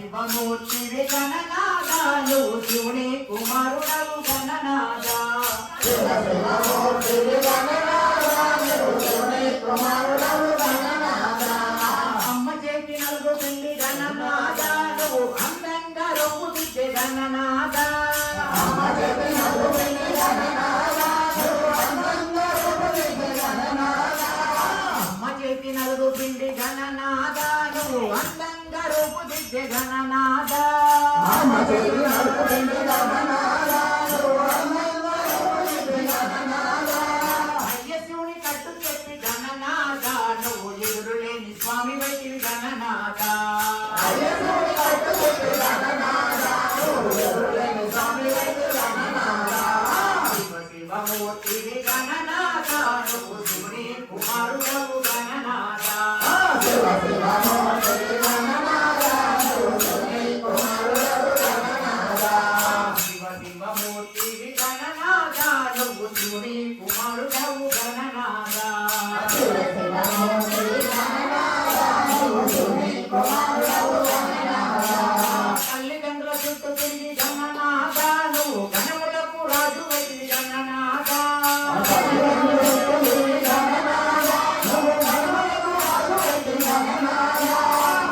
శివమూర్తివి గణనాథ నువ్వు శివుని కుమారుడవు గణనాథ శివమూర్తివి గణనాథ నువ్వు శివుని కుమారుడవు గణనాథ అమ్మ చేతి నలుగు పిండి గణనాథ నువ్వు అందంగా రొప్పు దిద్దే గణనాథ అమ్మ చేతి నలుగు పిండి గణనాథ నువ్వు అందంగా రొప్పు దిద్దే గణనాథ అమ్మ చేతి నలుగు పిండి గణనాథ నువ్వు అందంగా రూపు దిద్దే గణనాథ అమ్మ చేతి నలుగు పిండి గణనాథ నువ్వు అందంగా రూపు దిద్దే గణనాథ అయ్య శివుని కట్టు చెప్పి గణనాథ నువ్వు ఎదురులేని స్వామి వైద్యుడి గణనాథ అయ్య శివుని కట్టు చెప్పి గణనాథ నువ్వు ఎదురులేని స్వామి వైద్యుడి గణనాథ శివమూర్తివి గణనాథ నువ్వు శివుని కుమారుడవు గణనాథ శివమూర్తివి గణనాథ నువ్వు శివుని కుమారుడవు గణనాథ శివమూర్తివి గణనాథ నువ్వు శివుని కుమారుడవు గణనాథ శివమూర్తివి గణనాథ నువ్వు శివుని కుమారుడవు గణనాథ తల్లిదండ్రుల చుట్టూ తిరిగి గణనాథ నువ్వు గణములకు రాజు వైద్యుడి గణనాథ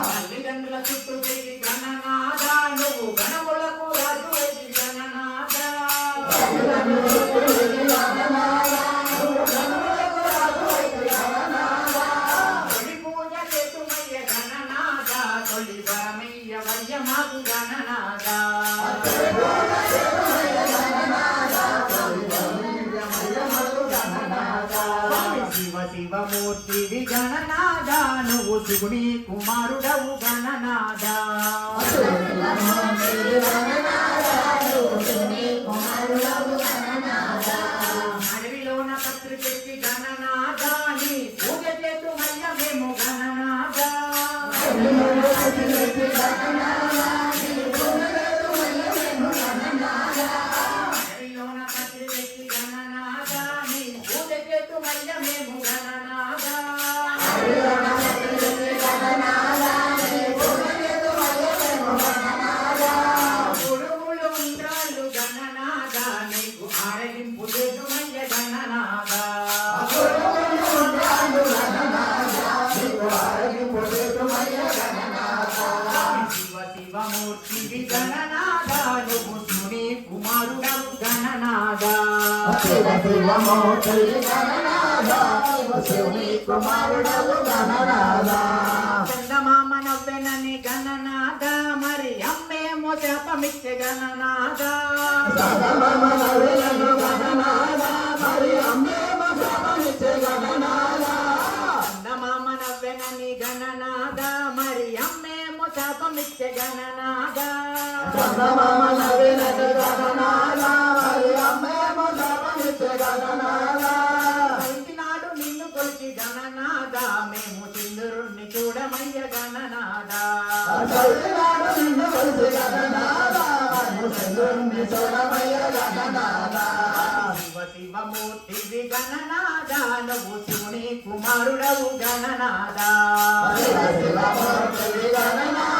తల్లిదండ్రుల చుట్టూ తిరిగి గణనాథ నువ్వు గణములకు రాజు వైద్యుడి గణనాథ తొలి పూజ చేతుమయ్య గణనాథ తొలి వరమయ్య వయ్య మాకు గణనాథ శివమూర్తివి గణనాథ నువ్వు శివుని కుమారుడవు గణనాథ అడవిలోన పత్రి పెట్టి గణనాథ నీ పూజ చేతుమయ్య మేము గణనాథ అడవిలోన పత్రి పెట్టి గణనాథ నీ పూజ చేతుమయ్య మేము గణనాథ గురువులు ఉండాలు గణనాథ నీకు ఆరగింపు చేతుమయ్య గణనాథ శివమూర్తివి గణనాథ నువ్వు శివుని కుమారుడవు గణనాథ శివమూర్తివి గణనాథ నువ్వు శివుని కుమారుడవు గణనాథ చందమామ నవ్వెనని గణనాథ మరి అమ్మేమో శాపమిచ్చే గణనాథ చందమామ నవ్వెనని గణనాథ మరి అమ్మేమో శాపమిచ్చే గణనాథ నాడు నిన్ను కొలిచి గణనాథ మేము చంద్రుణ్ణి చూడమయ్య గణనాథ శివమూర్తివి గణనాథ నువ్వు శివుని కుమారుడవు గణనాథ శివమూర్తివి గణనాథ